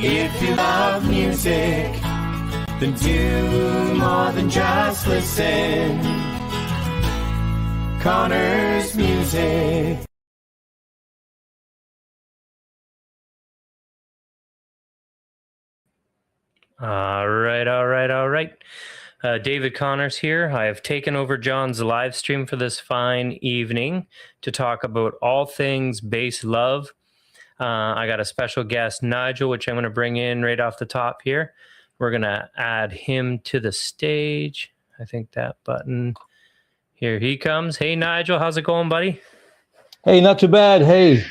If you love music, then do more than just listen. Connor's Music. All right. David Connors here. I have taken over John's live stream for this fine evening to talk about all things bass love. I got a special guest, Nigel, which I'm going to bring in right off the top here. We're going to add him to the stage. I think that button. Here he comes. Hey, Nigel. How's it going, buddy? Hey, not too bad. Hey,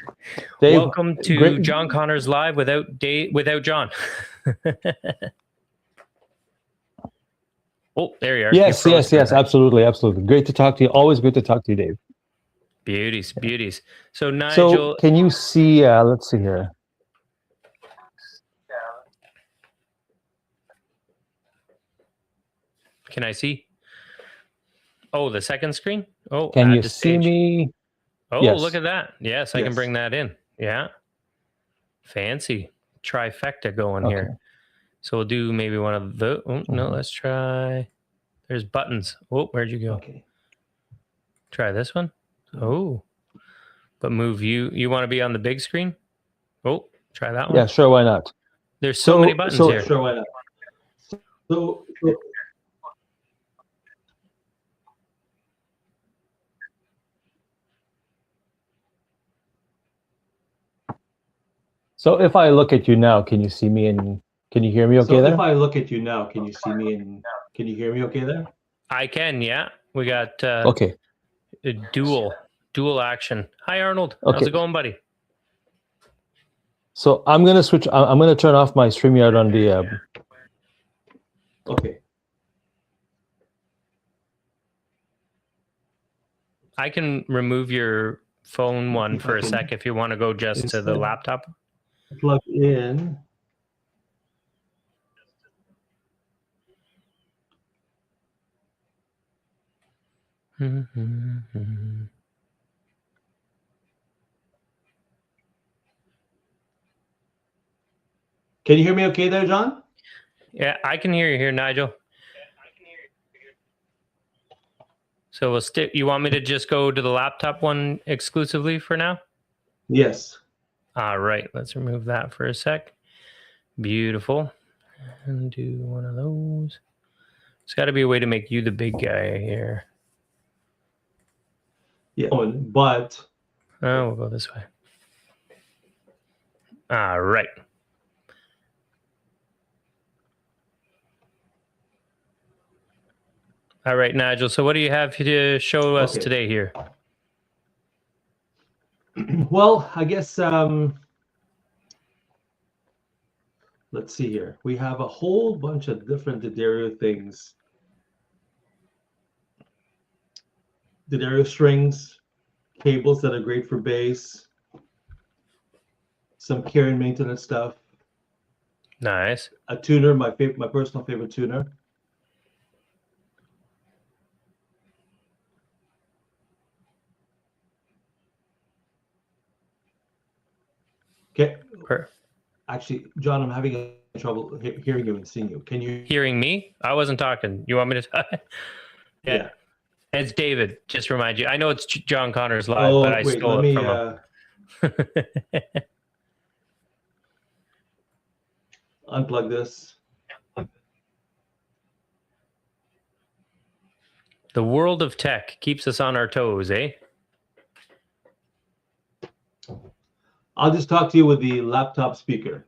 Dave. Welcome to John Connors Live without John. Oh, there you are. Yes, absolutely. Great to talk to you. Always good to talk to you, Dave. Beauties. So, Nigel... can you see, let's see here. Can I see? Oh, the second screen? Oh, can you see me? Oh, yes. Look at that. Yes, I can bring that in. Yeah. Fancy. Trifecta going here. So we'll do maybe one of the... Oh, no, let's try... There's buttons. Oh, where'd you go? Okay. Try this one. Oh. But move you. You want to be on the big screen? Oh, try that one. Yeah, sure. Why not? There's so many buttons here. Sure, why not? So if I look at you now, can you see me and can you hear me okay there? If I look at you now, can you see me and can you hear me okay there? I can, yeah. We got okay. A dual action. Hi, Arnold. Okay. How's it going, buddy? So I'm going to switch. I'm going to turn off my StreamYard on the... Okay. I can remove your phone one for a sec if you want to go just to the laptop. Plug in. Can you hear me okay there, John? Yeah, I can hear you here, Nigel. So we'll you want me to just go to the laptop one exclusively for now? Yes. All right, let's remove that for a sec. Beautiful. And do one of those. There's got to be a way to make you the big guy here. Yeah, but... Oh, we'll go this way. All right. All right, Nigel. So what do you have to show us today here? Well, I guess, let's see here. We have a whole bunch of different D'Addario things. D'Addario strings, cables that are great for bass, some care and maintenance stuff. Nice. A tuner, my personal favorite tuner. Okay. Actually, John, I'm having trouble hearing you and seeing you. Can you hearing me? I wasn't talking. You want me to talk? Yeah. It's David. Just remind you. I know it's John Connors Live, but I stole it from him. Unplug this. The world of tech keeps us on our toes, eh? I'll just talk to you with the laptop speaker.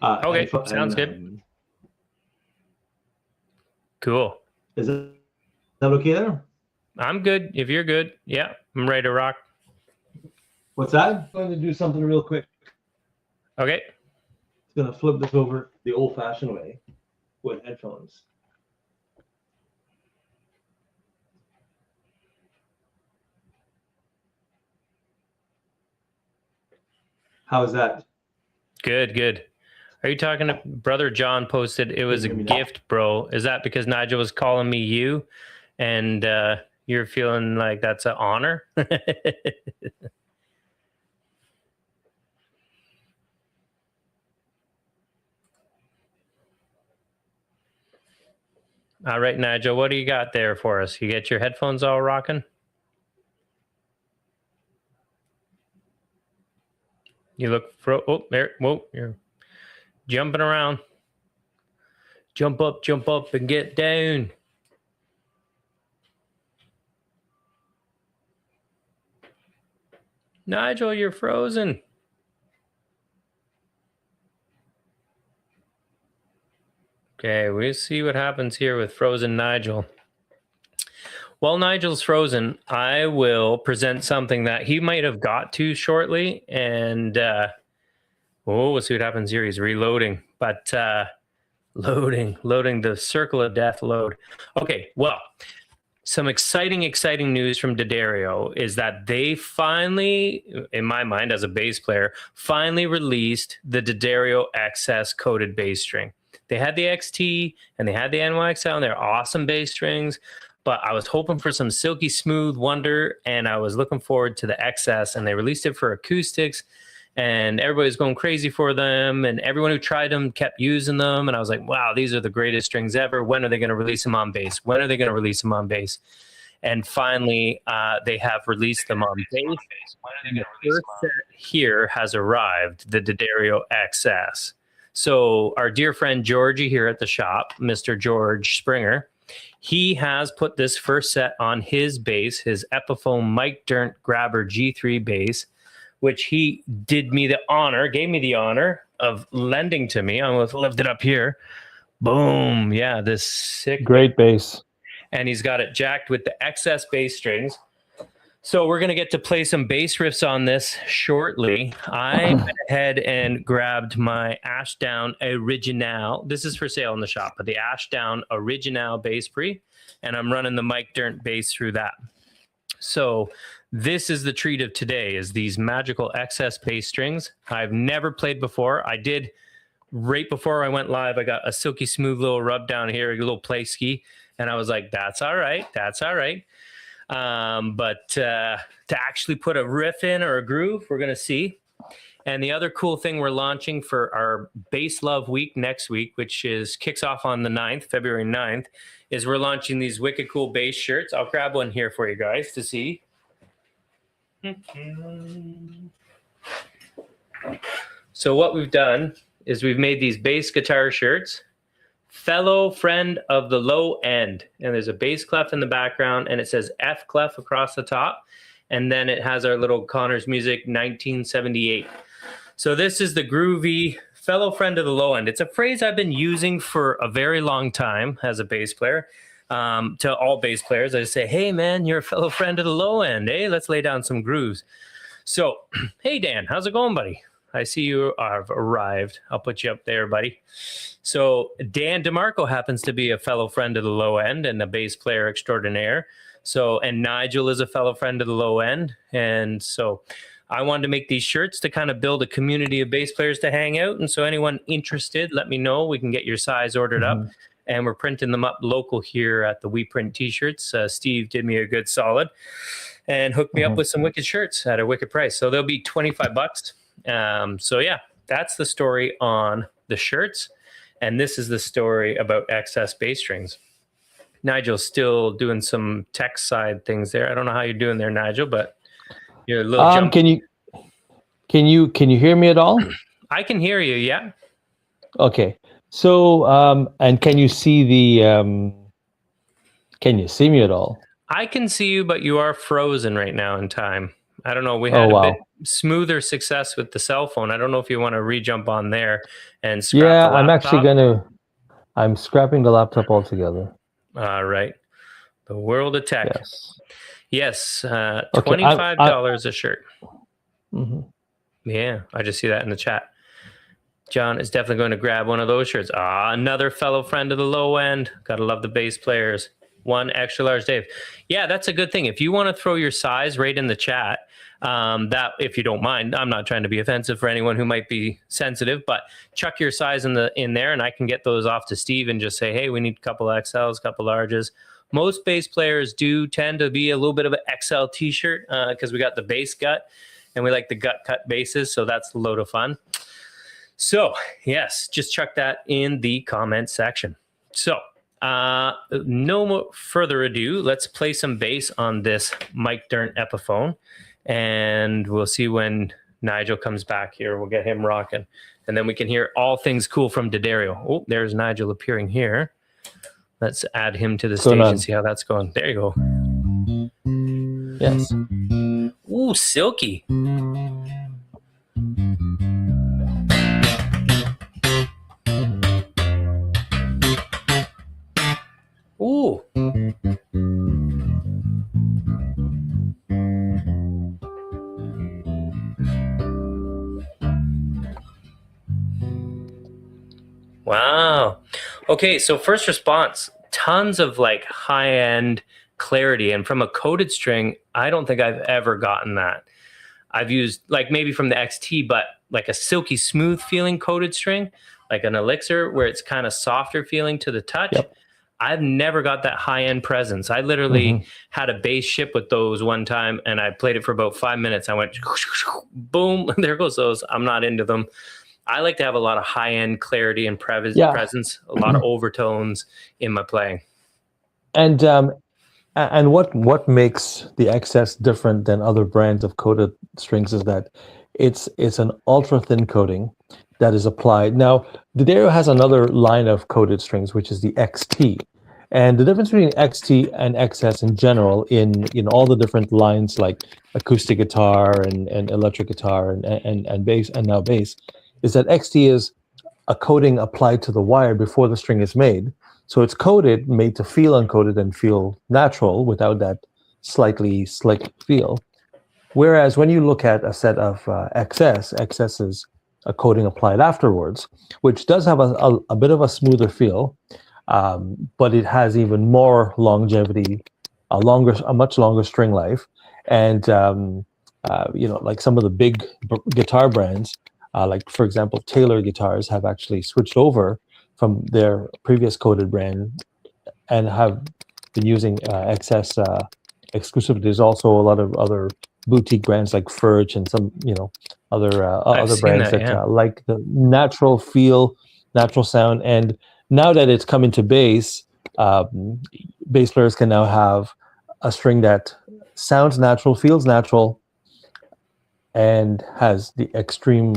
Okay, sounds good. Cool. Is that okay there? I'm good. If you're good, yeah, I'm ready to rock. What's that? I'm going to do something real quick. Okay. It's going to flip this over the old-fashioned way with headphones. How is that? Good. Are you talking to Brother John posted it was a gift, bro? Is that because Nigel was calling me you and you're feeling like that's an honor? All right, Nigel, what do you got there for us? You get your headphones all rocking? You look oh, there. Whoa, you're jumping around. Jump up, and get down. Nigel, you're frozen. Okay, we'll see what happens here with frozen Nigel. While Nigel's frozen, I will present something that he might have got to shortly. And we'll see what happens here. He's reloading, but loading the circle of death load. Okay, well, some exciting news from D'Addario is that they finally, in my mind as a bass player, finally released the D'Addario XS coated bass string. They had the XT and they had the NYXL, and they're awesome bass strings, but I was hoping for some silky smooth wonder, and I was looking forward to the XS, and they released it for acoustics, and everybody's going crazy for them, and everyone who tried them kept using them, and I was like, wow, these are the greatest strings ever. When are they going to release them on bass? When are they going to release them on bass? And finally, they have released them on bass. And the first set here has arrived, the D'Addario XS. So our dear friend Georgie here at the shop, Mr. George Springer, he has put this first set on his bass, his Epiphone Mike Dirnt Grabber G3 bass, which he gave me the honor of lending to me. I'm going to lift it up here. Boom. Yeah, this sick. Great bass. And he's got it jacked with the XS bass strings. So we're going to get to play some bass riffs on this shortly. I went ahead and grabbed my Ashdown Original. This is for sale in the shop, but the Ashdown Original bass pre, and I'm running the Mike Dirnt bass through that. So this is the treat of today, is these magical XS bass strings. I've never played before. I did right before I went live. I got a silky smooth little rub down here, a little play ski, and I was like, that's all right. That's all right. But to actually put a riff in or a groove, we're going to see. And the other cool thing we're launching for our Bass Love Week next week, which kicks off on the 9th, February 9th, is we're launching these wicked cool bass shirts. I'll grab one here for you guys to see. So what we've done is we've made these bass guitar shirts. Fellow friend of the low end, and there's a bass clef in the background, and it says F clef across the top, and then it has our little Connor's Music 1978. So this is the groovy fellow friend of the low end. It's a phrase I've been using for a very long time as a bass player. To all bass players, I just say, hey man, you're a fellow friend of the low end. Hey, let's lay down some grooves. So, hey Dan, how's it going, buddy? I see you have arrived. I'll put you up there, buddy. So Dan DeMarco happens to be a fellow friend of the low end and a bass player extraordinaire. So, and Nigel is a fellow friend of the low end. And so I wanted to make these shirts to kind of build a community of bass players to hang out. And so anyone interested, let me know. We can get your size ordered up. And we're printing them up local here at the We Print T-shirts. Steve did me a good solid and hooked me up with some wicked shirts at a wicked price. So they'll be $25. So yeah, that's the story on the shirts. And this is the story about XS bass strings. Nigel's still doing some tech side things there. I don't know how you're doing there, Nigel, but you're a little jumpy. Can you hear me at all? I can hear you, yeah. Okay. So and can you see can you see me at all? I can see you, but you are frozen right now in time. I don't know. We had a bit smoother success with the cell phone. I don't know if you want to re-jump on there and scrap the laptop. I'm actually I'm scrapping the laptop altogether. All right. The world of tech. Yes. Okay, $25 a shirt. Mm-hmm. Yeah, I just see that in the chat. John is definitely going to grab one of those shirts. Another fellow friend of the low end. Gotta love the bass players. One extra large Dave. Yeah, that's a good thing. If you want to throw your size right in the chat, that, if you don't mind, I'm not trying to be offensive for anyone who might be sensitive, but chuck your size in there, and I can get those off to Steve and just say, hey, we need a couple XLs, a couple larges. Most bass players do tend to be a little bit of an XL t-shirt because we got the bass gut, and we like the gut cut basses, so that's a load of fun. So yes, just chuck that in the comment section. So No more further ado. Let's play some bass on this Mike Dirnt Epiphone, and we'll see when Nigel comes back here. We'll get him rocking, and then we can hear all things cool from D'Addario. Oh, there's Nigel appearing here. Let's add him to the stage and see how that's going. There you go. Yes. Ooh, silky. Ooh. Wow. Okay, so first response, tons of like high-end clarity. And from a coated string, I don't think I've ever gotten that. I've used like maybe from the XT, but like a silky smooth feeling coated string, like an Elixir where it's kind of softer feeling to the touch. Yep. I've never got that high-end presence. I literally had a bass ship with those one time, and I played it for about 5 minutes. I went, boom, there goes those. I'm not into them. I like to have a lot of high-end clarity and presence, a lot of overtones in my playing. And what makes the XS different than other brands of coated strings is that it's an ultra-thin coating that is applied. Now, D'Addario has another line of coated strings, which is the XT. And the difference between XT and XS in general in all the different lines like acoustic guitar and electric guitar and bass and now bass is that XT is a coating applied to the wire before the string is made. So it's coated, made to feel uncoated and feel natural without that slightly slick feel. Whereas when you look at a set of XS is a coating applied afterwards, which does have a bit of a smoother feel, but it has even more longevity, a much longer string life. And, like some of the big guitar brands, like, for example, Taylor guitars have actually switched over from their previous coated brand and have been using XS exclusively. There's also a lot of other boutique brands like Furch and some, other brands that like the natural feel, natural sound. And now that it's come into bass, bass players can now have a string that sounds natural, feels natural, and has the extreme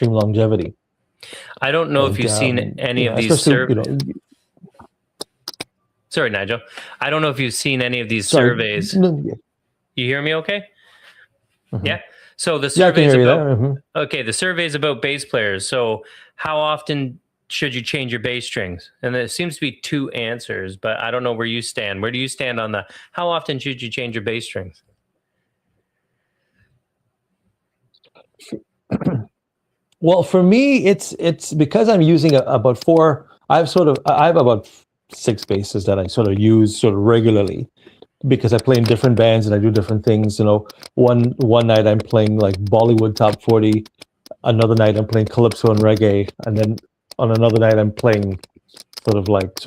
longevity. I don't know if you've seen any of these surveys. Sorry, Nigel. I don't know if you've seen any of these surveys. You hear me okay? Mm-hmm. Yeah. So the surveys the surveys about bass players. So how often should you change your bass strings? And there seems to be two answers, but I don't know where you stand. Where do you stand on the how often should you change your bass strings? Well, for me, it's because I'm using about four. I have about 6 basses that I sort of use sort of regularly because I play in different bands and I do different things. One night I'm playing like Bollywood top 40, another night I'm playing calypso and reggae, and then on another night I'm playing sort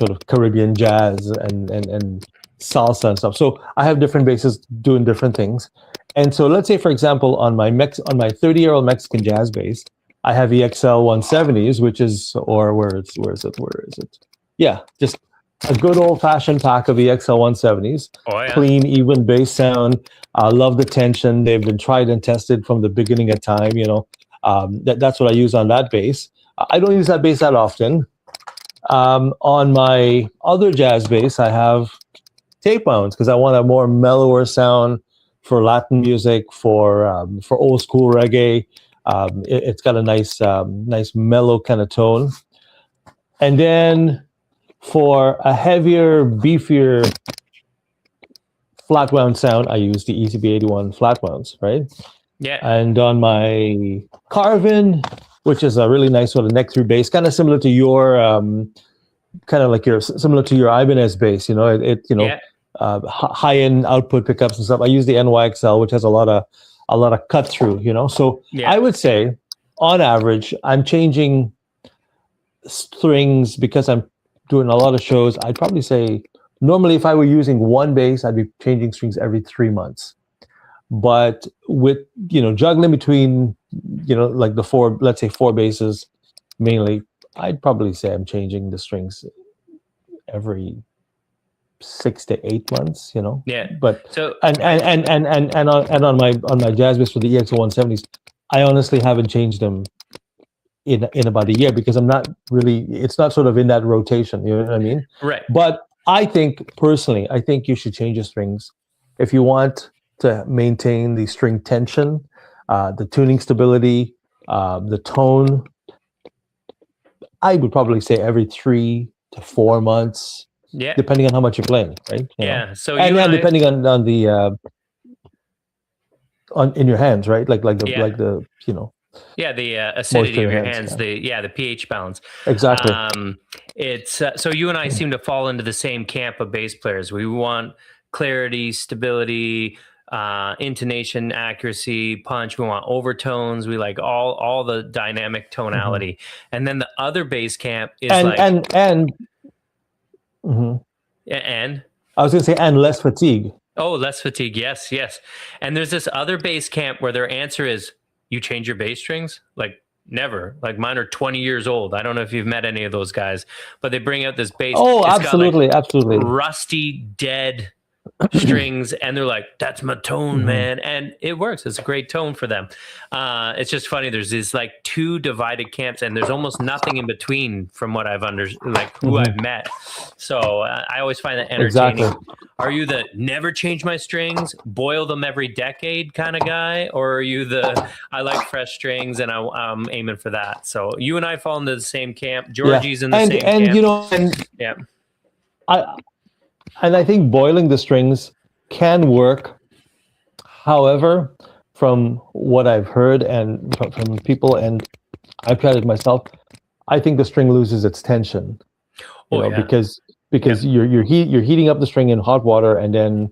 of Caribbean jazz and salsa and stuff. So I have different basses doing different things. And so let's say, for example, on my 30-year-old Mexican jazz bass, I have EXL 170s, which is, or where is it? Yeah, just a good old-fashioned pack of EXL 170s. Oh, yeah. Clean, even bass sound. I love the tension. They've been tried and tested from the beginning of time. That's what I use on that bass. I don't use that bass that often. On my other jazz bass, I have tape wounds because I want a more mellower sound for Latin music, for old school reggae. It's got a nice mellow kind of tone. And then for a heavier, beefier flat wound sound, I use the ECB81 flat wounds, right? Yeah. And on my Carvin, which is a really nice sort of neck through bass, kind of similar to your similar to your Ibanez bass, high end output pickups and stuff. I use the NYXL, which has a lot of cut through, So yeah. I would say, on average, I'm changing strings because I'm doing a lot of shows. I'd probably say normally if I were using one bass, I'd be changing strings every 3 months. But with juggling between like the four basses mainly, I'd probably say I'm changing the strings every 6 to 8 months, Yeah. But So and on my jazz bass for the EXO 170s, I honestly haven't changed them in about a year because I'm not really. It's not sort of in that rotation. You know what I mean? right. But I think personally, you should change your strings if you want to maintain the string tension, the tuning stability, the tone. I would probably say every 3 to 4 months, Yeah. depending on how much you're playing, right? Yeah. So and you and I, depending on the on in your hands, right? Like the Yeah. the yeah, the acidity moisture of your in hands, the pH balance. Exactly. It's so you and I seem to fall into the same camp of bass players. We want clarity, stability, intonation, accuracy, punch. We want overtones. We like all the dynamic tonality. And then the other bass camp is and and I was going to say and less fatigue. oh, less fatigue. Yes, yes. And there's this other bass camp where their answer is you change your bass strings? Like never. Like mine are 20 years old. I don't know if you've met any of those guys, but they bring out this bass. Oh, It's absolutely, got like absolutely. rusty, dead strings, and they're like, that's my tone, man. And it works. It's a great tone for them. It's just funny. There's these like two divided camps, and there's almost nothing in between from what I've who I've met. So I always find that entertaining. Exactly. Are you the never change my strings, boil them every decade kind of guy? Or are you the I like fresh strings and I'm aiming for that? So you and I fall into the same camp. Georgie's in the same camp. Yeah. I think boiling the strings can work. However, from what I've heard and from people, and I've tried it myself, I think the string loses its tension. Because you're heating up the string in hot water, and then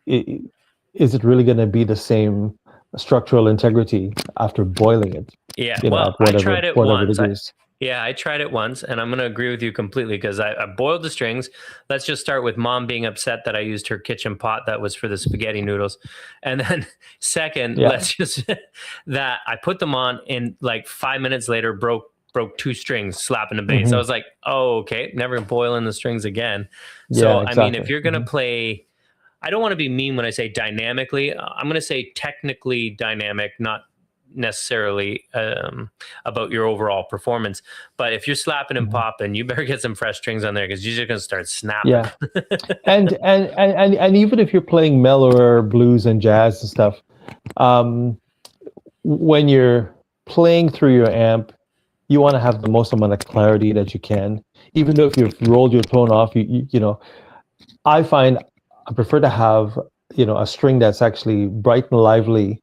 is it really going to be the same structural integrity after boiling it? Yeah, I tried it once. I tried it once, and I'm going to agree with you completely because I boiled the strings. Let's just start with Mom being upset that I used her kitchen pot that was for the spaghetti noodles. And then second, let's just that I put them on, and like 5 minutes later broke 2 strings slapping the bass. I was like, oh, okay, never boiling the strings again. So, exactly. I mean, if you're going to play, I don't want to be mean when I say dynamically. I'm going to say technically dynamic, not necessarily about your overall performance. But if you're slapping and popping, you better get some fresh strings on there because you're just going to start snapping. Yeah. and even if you're playing mellower blues and jazz and stuff, when you're playing through your amp, you want to have the most amount of clarity that you can. Even though if you've rolled your tone off, I find I prefer to have a string that's actually bright and lively,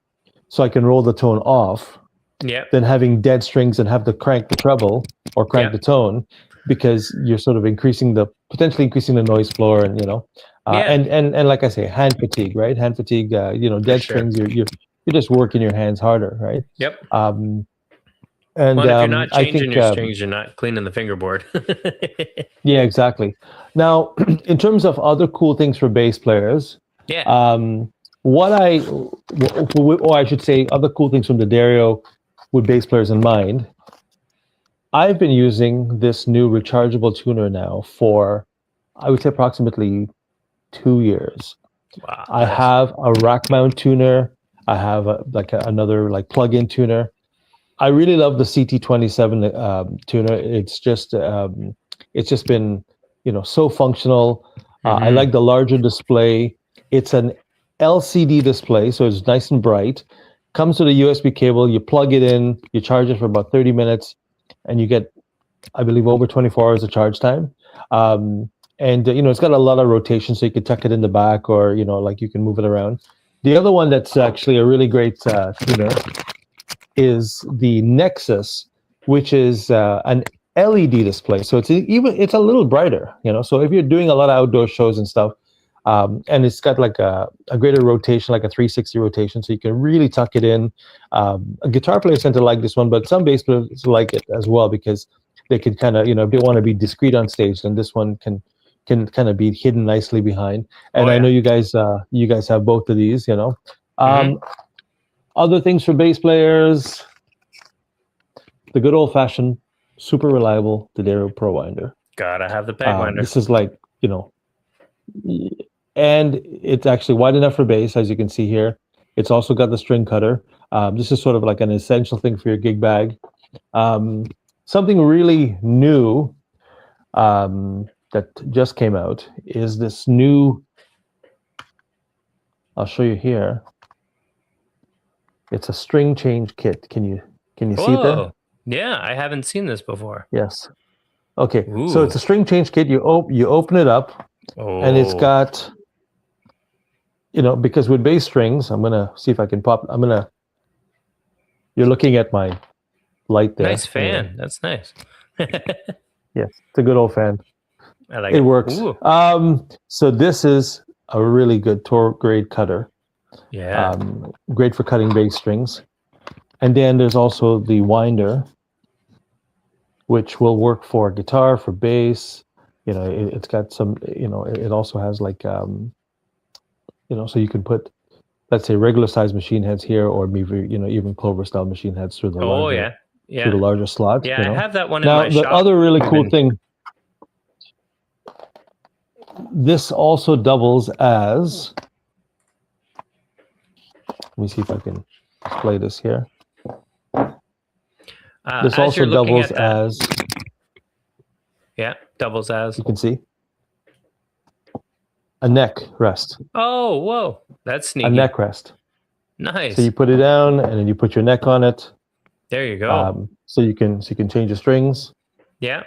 so I can roll the tone off. Than having dead strings and have to crank the treble or crank the tone, because you're sort of potentially increasing the noise floor, and and like I say, hand fatigue, right? Hand fatigue. Dead strings. You're just working your hands harder, right? Yep. And if you're not changing your strings, you're not cleaning the fingerboard. Yeah, exactly. Now, in terms of other cool things for bass players, I should say other cool things from the Dario with bass players in mind. I've been using this new rechargeable tuner now for, I would say, approximately 2 years. Wow. I have a rack mount tuner. I have another plug-in tuner. I really love the CT27 tuner. It's just been so functional. I like the larger display. It's an LCD display, so it's nice and bright. Comes with a USB cable. You plug it in. You charge it for about 30 minutes, and you get, I believe, over 24 hours of charge time. And it's got a lot of rotation, so you can tuck it in the back, or you can move it around. The other one that's actually a really great tuner is the Nexus, which is an LED display. So it's a little brighter, So if you're doing a lot of outdoor shows and stuff, and it's got like a greater rotation, like a 360 rotation, so you can really tuck it in. Guitar players tend to like this one, but some bass players like it as well because they can kind of, if they want to be discreet on stage, then this one can kind of be hidden nicely behind. And I know you guys have both of these, Other things for bass players, the good old-fashioned, super reliable Dario Pro Winder. Gotta have the peg winder. This is like, and it's actually wide enough for bass, as you can see here. It's also got the string cutter. This is sort of like an essential thing for your gig bag. Something really new that just came out is this new, I'll show you here. It's a string change kit. Can you see it there? Yeah, I haven't seen this before. Yes. Okay. Ooh. So it's a string change kit. You open it up, and it's got, because with bass strings, I'm gonna see if I can pop. You're looking at my light there. Nice fan. That's nice. Yes, it's a good old fan. I like it. It works. Ooh. So this is a really good tour grade cutter. Yeah. Great for cutting bass strings. And then there's also the winder, which will work for guitar, for bass. It's got some, it also has like, so you can put, let's say, regular size machine heads here, or maybe, even Clover style machine heads through the larger, through the larger slots. Yeah, I have that one now, in my shop. Now, the other really cool thing, this also doubles as, let me see if I can display this here. This also doubles as, doubles as, you can see, a neck rest. Oh, whoa, that's neat. A neck rest. Nice. So you put it down, and then you put your neck on it. There you go. So you can change the strings. Yeah.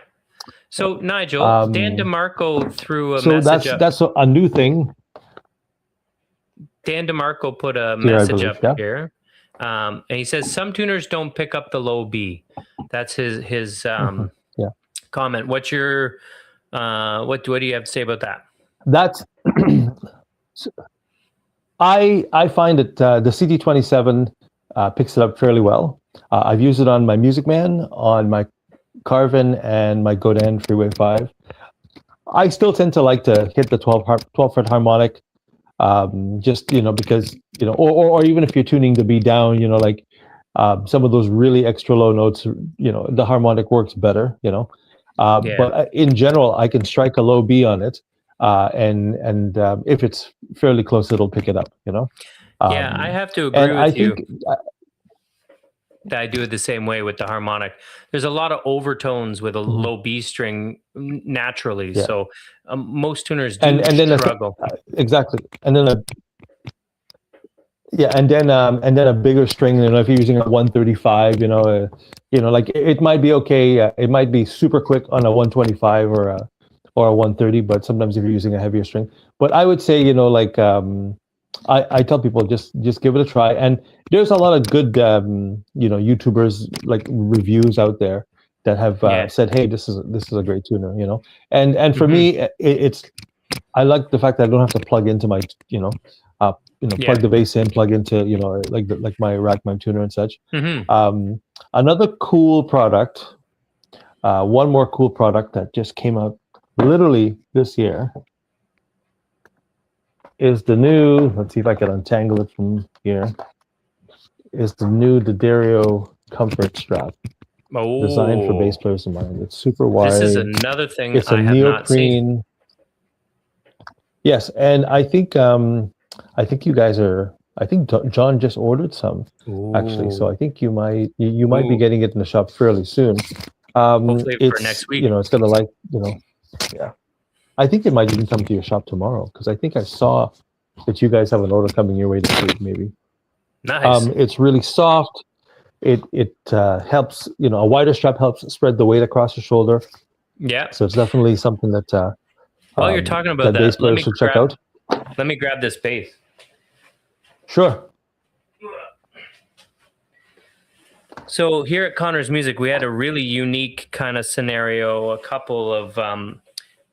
So Nigel, Dan DeMarco threw a message up. That's a new thing. Dan DeMarco put a message up here, and he says some tuners don't pick up the low B. That's his comment. What's your what do you have to say about that? That's I find that the CT27 picks it up fairly well. I've used it on my Music Man, on my Carvin, and my Godin Freeway 5. I still tend to like to hit the 12 fret harmonic, just because or even if you're tuning the B down, like some of those really extra low notes, the harmonic works better, But in general, I can strike a low B on it, and if it's fairly close, it'll pick it up, Yeah, I have to agree with you. I do it the same way with the harmonic. There's a lot of overtones with a low B string naturally, so most tuners do struggle. Exactly, and then a bigger string. If you're using a 135, like it might be okay. It might be super quick on a 125 or a 130, but sometimes if you're using a heavier string. But I would say, I tell people just give it a try. And there's a lot of good, YouTubers, like reviews out there that have said, hey, this is a great tuner, And for me, I like the fact that I don't have to plug into my, plug the bass in, plug into, like my rack mount tuner and such. Another cool product, one more cool product that just came out literally this year is the new, let's see if I can untangle it from here, is the new D'Addario Comfort Strap. Designed for bass players in mind. It's super wide. This is another thing it's a I neoprene. have not seen. Yes, and I think you guys are, I think John just ordered some, actually. So I think you might be getting it in the shop fairly soon. Hopefully for next week. It's gonna yeah. I think it might even come to your shop tomorrow, because I think I saw that you guys have an order coming your way this week, maybe. Nice. It's really soft. It helps, a wider strap helps spread the weight across the shoulder. Yeah. So it's definitely something that while you're talking about that, bass players should check out. Let me grab this bass. Sure. So here at Connor's Music, we had a really unique kind of scenario, a couple of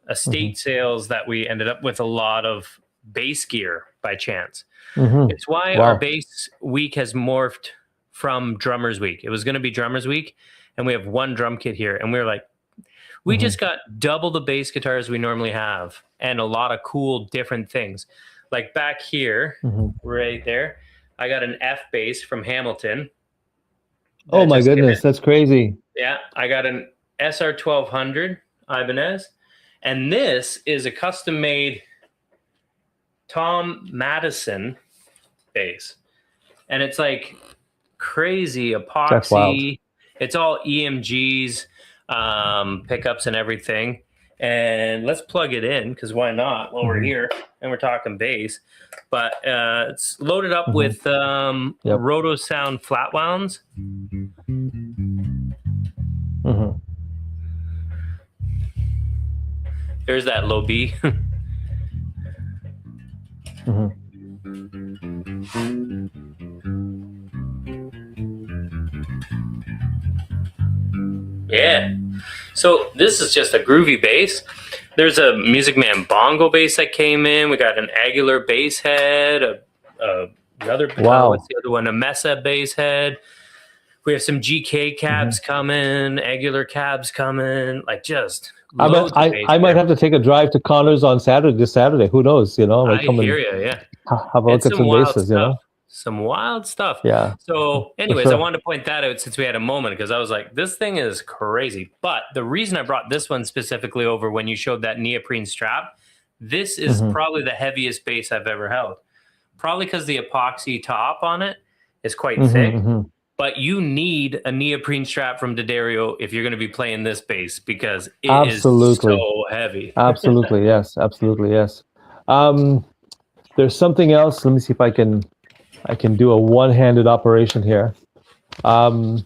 estate sales that we ended up with a lot of bass gear by chance. It's why our bass week has morphed from Drummers Week. It was going to be Drummers Week, and we have one drum kit here, and we were like, we just got double the bass guitars we normally have, and a lot of cool different things. Like back here, right there, I got an F bass from Hamilton. Oh my goodness, that's crazy. Yeah, I got an SR 1200 Ibanez. And this is a custom-made Tom Madison bass. And it's like crazy That's wild. epoxy. It's all EMGs, pickups and everything. And let's plug it in, because why not while we're here and we're talking bass. But it's loaded up with Roto Sound flat wounds. There's that low B. Yeah. So this is just a groovy bass. There's a Music Man bongo bass that came in. We got an Aguilar bass head, another what's the other one? A Mesa bass head. We have some GK cabs coming, Aguilar cabs coming, like just loads of bass I might have to take a drive to Connor's on this Saturday. Who knows? You know, I hear you. Yeah. Have a look at some basses. You know. Some wild stuff. Yeah. So anyways, I wanted to point that out since we had a moment, because I was like, this thing is crazy. But the reason I brought this one specifically over when you showed that neoprene strap, this is probably the heaviest bass I've ever held. Probably because the epoxy top on it is quite thick. But you need a neoprene strap from D'Addario if you're going to be playing this bass, because it is so heavy. Absolutely. Yes. Absolutely. Yes. There's something else. Let me see if I can do a one-handed operation here. Brand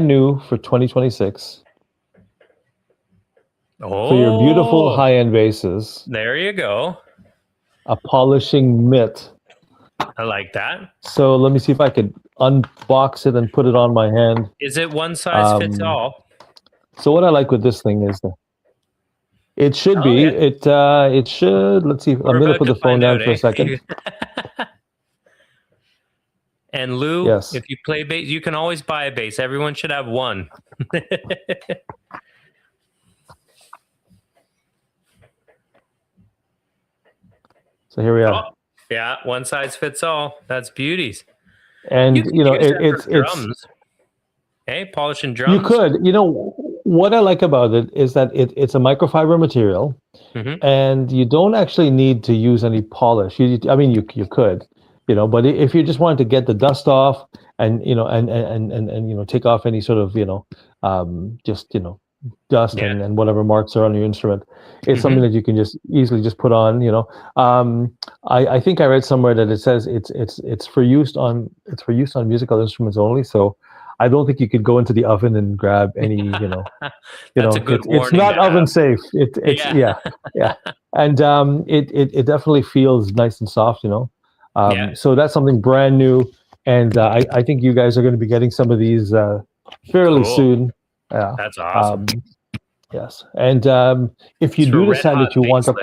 new for 2026. For your beautiful high-end basses. There you go. A polishing mitt. I like that. So let me see if I could unbox it and put it on my hand. Is it one size fits all? So what I like with this thing is that it should be. Yeah. It should. Let's see. I'm going to put the phone down for a second. And Lou, if you play bass, you can always buy a bass. Everyone should have one. So here we are. Oh, yeah, one size fits all. That's beauties. And you know, it's drums. Hey, polishing drums. You could. You know what I like about it is that it's a microfiber material, and you don't actually need to use any polish. I mean, you could. You know, but if you just wanted to get the dust off and you know and take off any sort of dust and whatever marks are on your instrument, it's something that you can just easily just put on. You know, I think I read somewhere that it says it's for use on musical instruments only. So I don't think you could go into the oven and grab any it's not oven safe. Yeah. And it definitely feels nice and soft. You know. So that's something brand new, and I think you guys are going to be getting some of these fairly soon. Yeah, that's awesome. Yes, and if you do decide that you want to,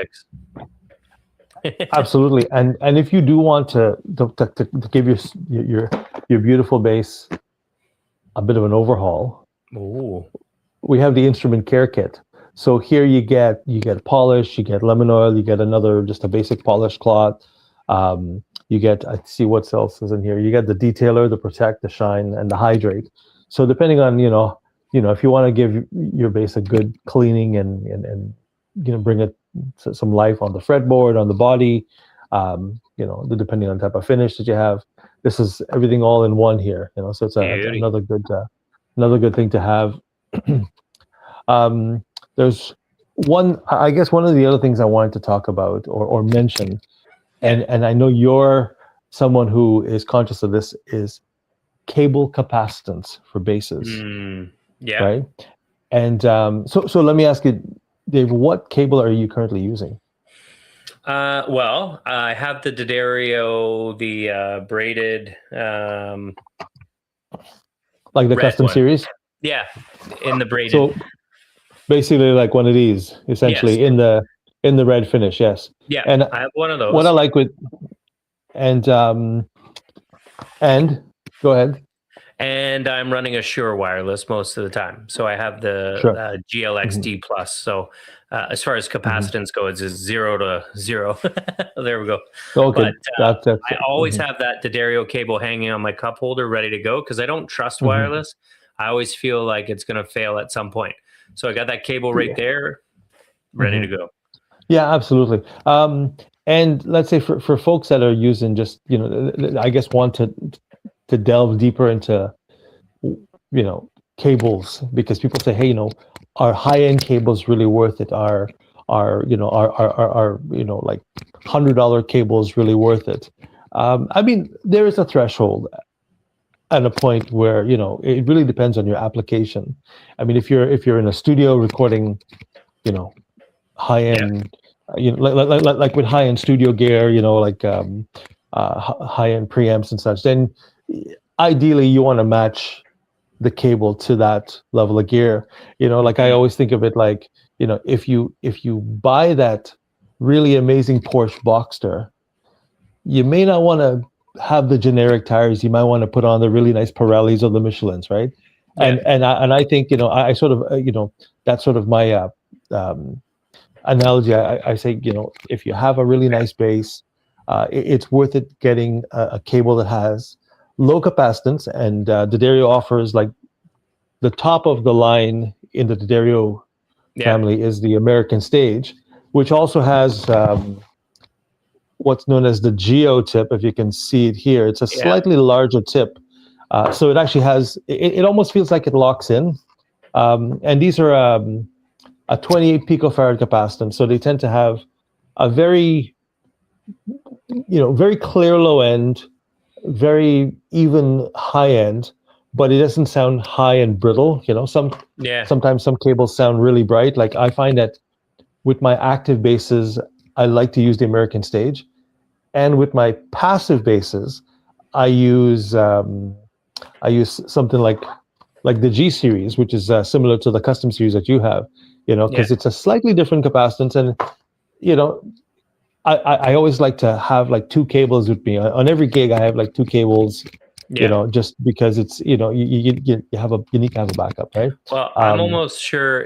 absolutely, and if you do want to give your beautiful bass a bit of an overhaul, we have the instrument care kit. So here you get polish, you get lemon oil, you get just a basic polish cloth. You get, I see what else is in here. You get the detailer, the protect, the shine, and the hydrate. So depending on, if you want to give your bass a good cleaning and bring it some life on the fretboard, on the body, depending on the type of finish that you have, this is everything all in one here. So it's another good thing to have. There's one of the other things I wanted to talk about or mention. And I know you're someone who is conscious of this, is cable capacitance for basses. Yeah. Right. And so let me ask you, Dave, what cable are you currently using? Well, I have the D'Addario, the braided, like the custom one. series. Yeah, in the braided. So basically, like one of these, essentially in the red finish. Yes. Yeah, and I have one of those. What I like with and go ahead. And I'm running a Shure wireless most of the time. So I have the GLX-D Plus. So as far as capacitance goes, it's 0 to 0. There we go. Okay. But I always have that D'Addario cable hanging on my cup holder ready to go because I don't trust wireless. I always feel like it's going to fail at some point. So I got that cable right there, ready to go. Yeah, absolutely. And let's say for folks that are using just, I guess want to delve deeper into, cables, because people say, hey, are high-end cables really worth it? Are like $100 cables really worth it? I mean, there is a threshold and a point where, it really depends on your application. I mean, if you're in a studio recording, high-end, like with high-end studio gear, like high-end preamps and such, then ideally you want to match the cable to that level of gear. Like I always think of it like, if you buy that really amazing Porsche Boxster, you may not want to have the generic tires. You might want to put on the really nice Pirellis or the Michelins, right? Yeah. And I think, I sort of, that's sort of my analogy. I say, if you have a really nice bass, it's worth it getting a cable that has low capacitance, and D'Addario offers like the top of the line in the D'Addario family is the American Stage, which also has what's known as the Geo tip. If you can see it here, it's a slightly larger tip, so it actually has. It almost feels like it locks in, and these are a 28 picofarad capacitance, so they tend to have a very, very clear low end, very even high end, but it doesn't sound high and brittle. Sometimes some cables sound really bright. Like I find that with my active basses, I like to use the American Stage, and with my passive basses, I use something like the G series, which is similar to the custom series that you have. Because it's a slightly different capacitance, and I always like to have like two cables with me on every gig. I have like two cables, just because it's you need to have a backup, right? Well, I'm almost sure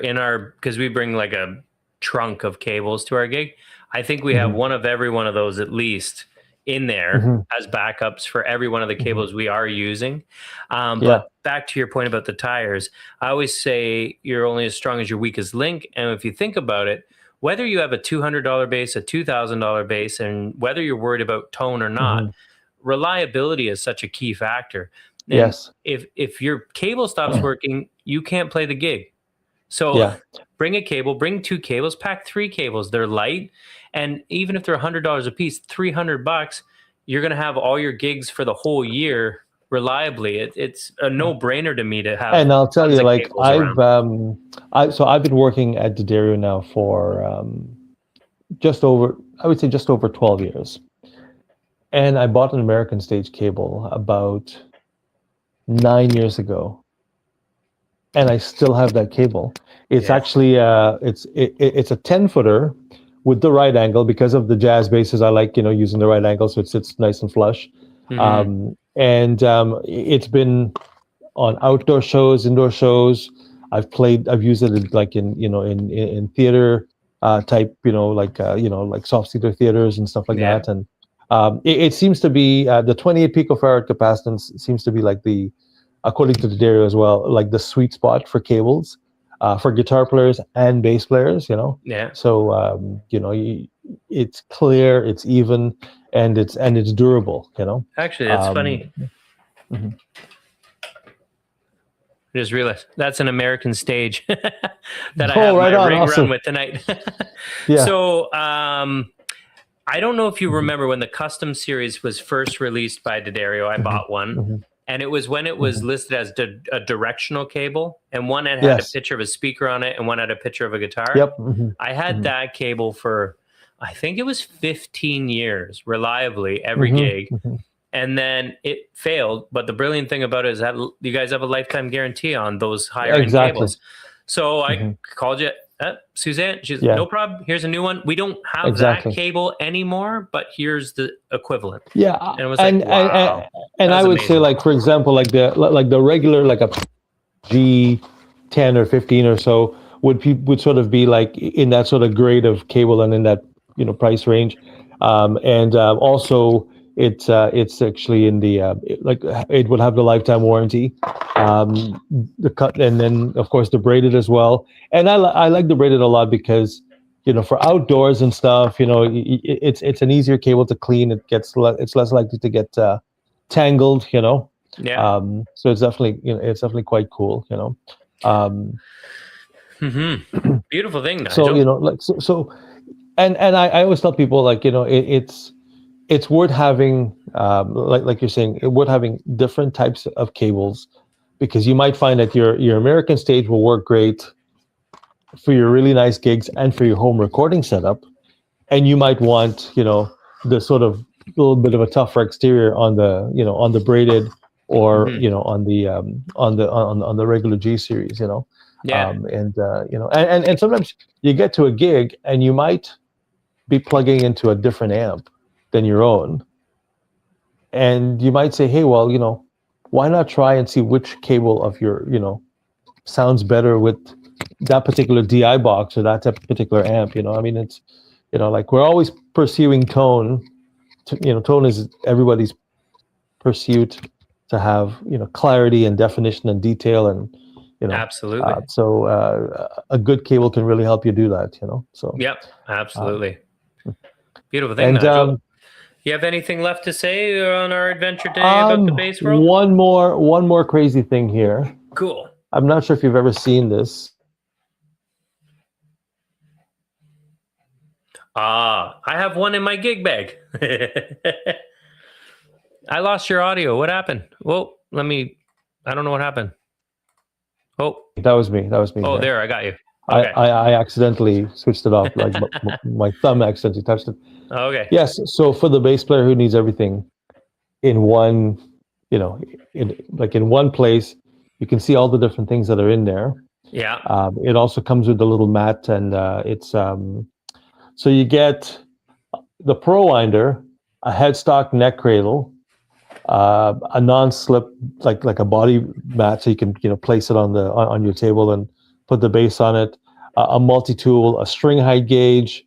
because we bring like a trunk of cables to our gig. I think we have one of every one of those at least in there as backups for every one of the cables we are using. But back to your point about the tires, I always say you're only as strong as your weakest link. And if you think about it, whether you have a $200 bass, a $2,000 bass, and whether you're worried about tone or not, reliability is such a key factor. And yes. If your cable stops working, you can't play the gig. So bring a cable, bring two cables, pack three cables. They're light. And even if they're $100 a piece, $300, you're going to have all your gigs for the whole year reliably. It's a no-brainer to me to have. And I'll tell you, like I've been working at D'Addario now for just over 12 years. And I bought an American Stage cable about 9 years ago, and I still have that cable. It's actually it's a 10-footer with the right angle. Because of the jazz basses, I like using the right angle, so it sits nice and flush. It's been on outdoor shows, indoor shows. I've used it like in theater type, like soft theater theaters and stuff like that. And it seems to be the 28 picofarad capacitance seems to be like according to D'Addario as well, like the sweet spot for cables for guitar players and bass players. So it's clear, it's even, and it's durable. Actually, it's funny. I just realized that's an American Stage that I have my rig run with tonight. So I don't know if you remember when the Custom Series was first released by D'Addario. I bought one, and it was when it was listed as a directional cable, and one had a picture of a speaker on it, and one had a picture of a guitar. I had that cable for, I think it was 15 years, reliably every gig. And then it failed. But the brilliant thing about it is that you guys have a lifetime guarantee on those higher end cables. So I called you, Suzanne. She's no problem. Here's a new one. We don't have that cable anymore, but here's the equivalent. Yeah, and it was like, wow. And I would amazing. Say, like, for example, like the regular, like a G10 or 15 or so would sort of be like in that sort of grade of cable and in that price range, and also it's actually in the like it will have the lifetime warranty, the cut, and then of course the braided as well. And I like the braided a lot because for outdoors and stuff, it's an easier cable to clean. It's less likely to get tangled. Yeah. So it's definitely quite cool. Beautiful thing, Nigel. So and I always tell people it's worth having like you're saying, worth having different types of cables, because you might find that your American stage will work great for your really nice gigs and for your home recording setup, and you might want the sort of little bit of a tougher exterior on the braided or on the regular G series. Yeah. And sometimes you get to a gig and you might be plugging into a different amp than your own, and you might say, hey, well, why not try and see which cable of your sounds better with that particular DI box or that particular amp. I mean, it's like we're always pursuing tone. Tone is everybody's pursuit to have clarity and definition and detail, and absolutely. So a good cable can really help you do that. So yep, absolutely. Beautiful thing, Nigel. You have anything left to say on our adventure today about the bass world? One more crazy thing here. Cool. I'm not sure if you've ever seen this. I have one in my gig bag. I lost your audio. What happened? Well, I don't know what happened. Oh, that was me. Oh, there, I got you. Okay. I accidentally switched it off. Like my thumb accidentally touched it. Okay. Yes. So for the bass player who needs everything in one, in one place, you can see all the different things that are in there. Yeah. It also comes with a little mat, and it's so you get the Pro Winder, a headstock neck cradle, a non-slip like a body mat, so you can place it on your table and put the bass on it, a multi-tool, a string height gauge,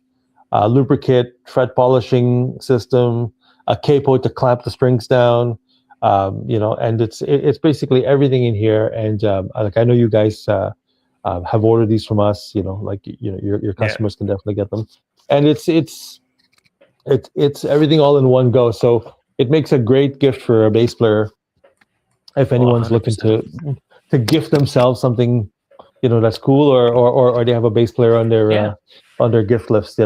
a lubricate, fret polishing system, a capo to clamp the strings down, and it's basically everything in here. And I know you guys have ordered these from us. Your customers can definitely get them, and it's everything all in one go. So it makes a great gift for a bass player if anyone's looking to gift themselves something, that's cool, or they have a bass player on their gift list.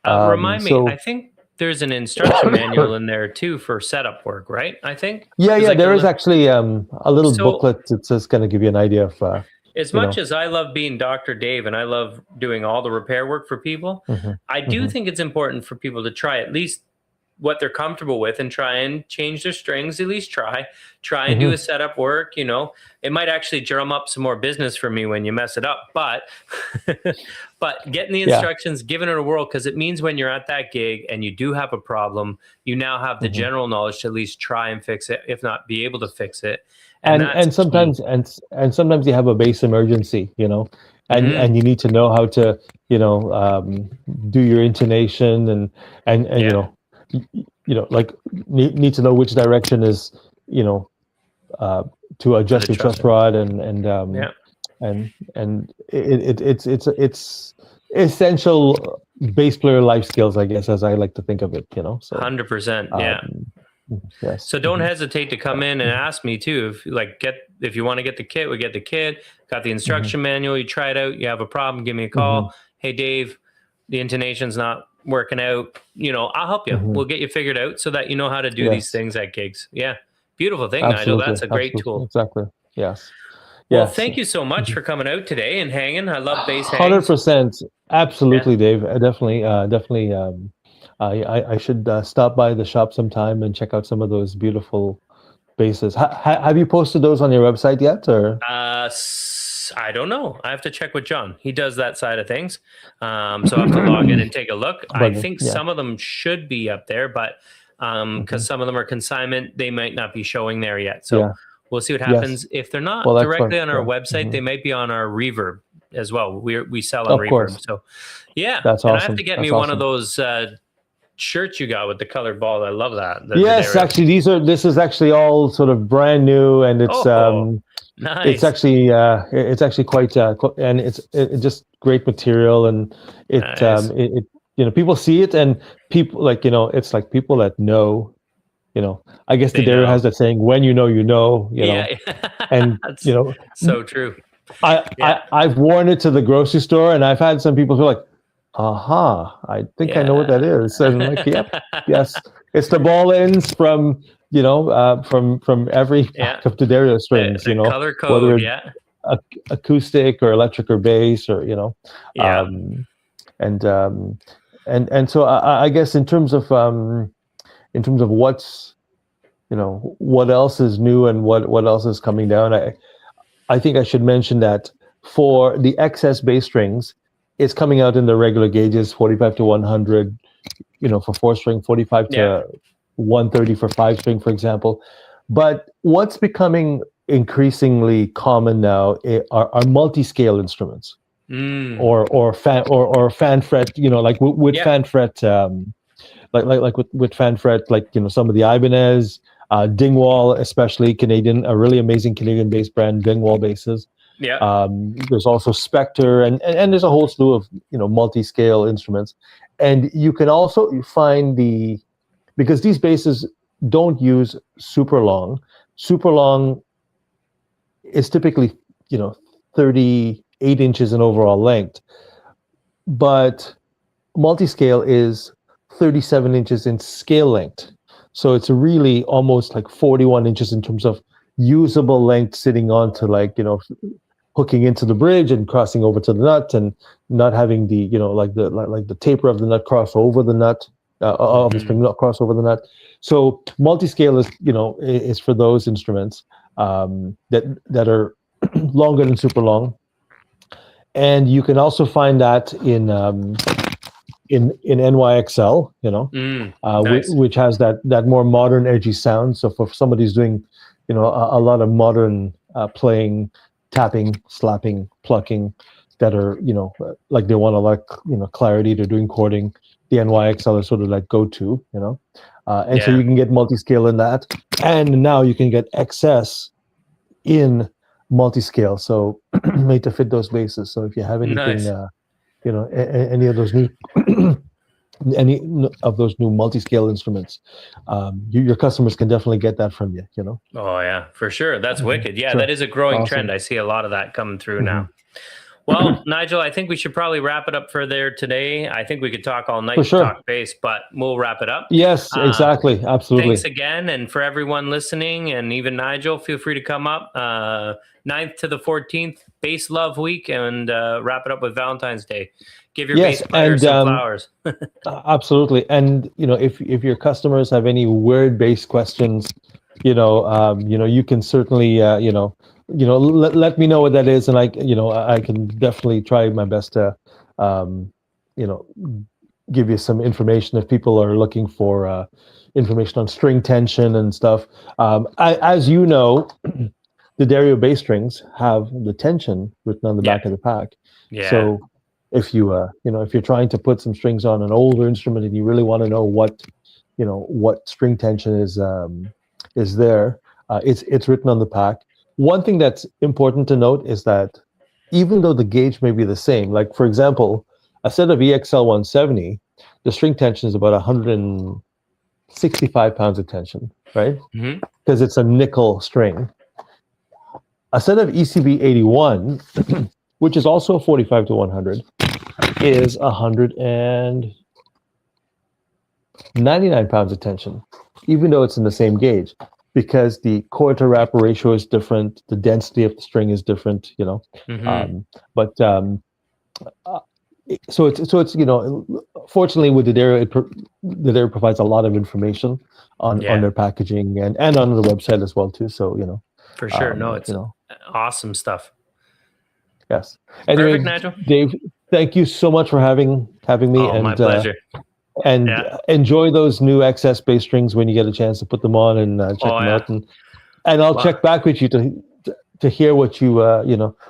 Remind me, I think there's an instruction manual in there too for setup work, right? I think. Yeah. There is actually a little booklet that's just going to give you an idea of. As much as I love being Dr. Dave and I love doing all the repair work for people, I do think it's important for people to try at least what they're comfortable with and try and change their strings. At least try and do a setup work. It might actually drum up some more business for me when you mess it up, but getting the instructions, giving it a whirl, because it means when you're at that gig and you do have a problem, you now have the general knowledge to at least try and fix it, if not be able to fix it. And sometimes you have a bass emergency, and you need to know how to do your intonation and need to know which direction is to adjust your truss rod and it's essential bass player life skills, I guess, as I like to think of it. So 100%, yeah. Yes. So don't hesitate to come in and ask me too. If you want to get the kit, we get the kit. Got the instruction manual. You try it out. You have a problem, give me a call. Hey, Dave, the intonation's not working out. I'll help you. We'll get you figured out so that you know how to do these things at gigs. Yeah, beautiful thing, Nigel. That's a great tool. Exactly. Yes. Well, thank you so much for coming out today and hanging. I love bass hangs. 100%. Absolutely, Dave. Definitely. I should stop by the shop sometime and check out some of those beautiful basses. Have you posted those on your website yet, or? I don't know. I have to check with John. He does that side of things. So I have to log in and take a look. I think some of them should be up there, but because some of them are consignment, they might not be showing there yet. So we'll see what happens. If they're not directly on our website, they might be on our Reverb as well. We sell on Reverb. So that's awesome. And I have to get me one of those shirt you got with the colored ball. I love that. Yes, actually, this is actually all sort of brand new, and it's nice. it's actually quite and it's just great material, and Nice. it people see it, and people it's like people that know. I guess They D'Addario know. has that saying, "When you know, you know." And That's so true. I've worn it to the grocery store, and I've had some people who are like, "Aha, I think I know what that is." And I'm like, "Yep, yes, it's the ball ends from from every pack of D'Addario strings. The color code, whether acoustic or electric or bass or and so I guess in terms of what's what else is new and what else is coming down, I think I should mention that for the excess bass strings, it's coming out in the regular gauges, 45 to 100, for 4-string, 45 to 130 for 5-string, for example. But what's becoming increasingly common now are multi-scale instruments, or fan fret, like with fan fret, like with fan fret, like some of the Ibanez, Dingwall, especially a really amazing Canadian bass brand, Dingwall basses. Yeah. There's also Spectre, and there's a whole slew of multi-scale instruments, and you can also find because these basses don't use super long. Super long is typically 38 inches in overall length, but multi-scale is 37 inches in scale length. So it's really almost like 41 inches in terms of usable length, sitting onto hooking into the bridge and crossing over to the nut, and not having the like the taper of the nut cross over the nut, of the string not cross over the nut. So multi-scale is for those instruments that are longer than super long, and you can also find that in NYXL, nice. which has that more modern, edgy sound. So for somebody who's doing, a lot of modern playing, tapping, slapping, plucking, that are, like they want a lot of, clarity, they're doing chording, the NYXL is sort of like go-to, and so you can get multi-scale in that, and now you can get XS in multi-scale, so made to fit those basses. So if you have anything, Nice. Any of those new multi-scale instruments, your customers can definitely get that from you. Oh yeah, for sure. That's wicked. Yeah, Sure. that is a growing Awesome. trend. I see a lot of that coming through now. Well, Nigel, I think we should probably wrap it up for there today. I think we could talk all night, talk bass, but we'll wrap it up. Yes, exactly. Absolutely. Thanks again. And for everyone listening, and even Nigel, feel free to come up 9th to the 14th, Bass Love Week, and wrap it up with Valentine's Day. Give your bass player some flowers. Absolutely. And, if your customers have any weird bass questions, you can certainly, let me know what that is, and I can definitely try my best to, give you some information if people are looking for information on string tension and stuff. As you know, the D'Addario bass strings have the tension written on the back of the pack. Yeah. So if you, if you're trying to put some strings on an older instrument and you really want to know what string tension is there, it's written on the pack. One thing that's important to note is that even though the gauge may be the same, like for example, a set of EXL 170, the string tension is about 165 pounds of tension, right? Because it's a nickel string. A set of ECB 81, which is also 45 to 100, is 199 pounds of tension, even though it's in the same gauge, because the core to wrap ratio is different, the density of the string is different, so it's fortunately with D'Addario, D'Addario provides a lot of information on their packaging and on the website as well too. So for sure, it's awesome stuff. Yes. Anyway, perfect, Nigel. Dave, thank you so much for having me. Oh, my pleasure. And enjoy those new XS bass strings when you get a chance to put them on and check them out. And I'll check back with you to hear what you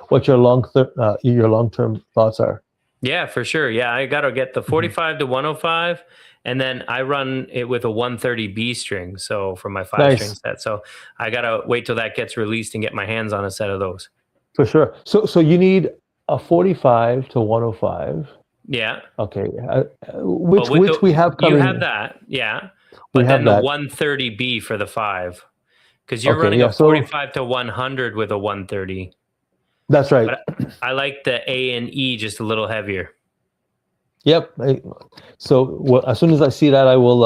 what your long-term thoughts are. Yeah, for sure. Yeah, I got to get the 45 to 105, and then I run it with a 130B string. So for my 5-string set. So I got to wait till that gets released and get my hands on a set of those. For sure. So you need a 45 to 105. Yeah. Okay. Which we have coming. You have that. Yeah. But then the 130B for the 5. Because you're running a 45 to 100 with a 130. That's right. But I like the A and E just a little heavier. Yep. So as soon as I see that, I will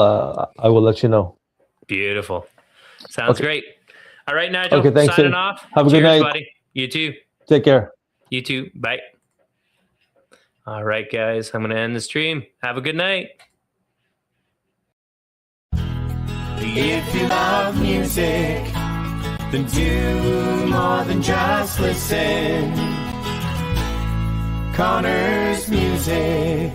let you know. Beautiful. Sounds great. All right, Nigel. Okay, thanks. Signing off. Have a good night, buddy. You too. Take care. You too. Bye. All right, guys. I'm going to end the stream. Have a good night. If you love music, then do more than just listen. Connor's Music.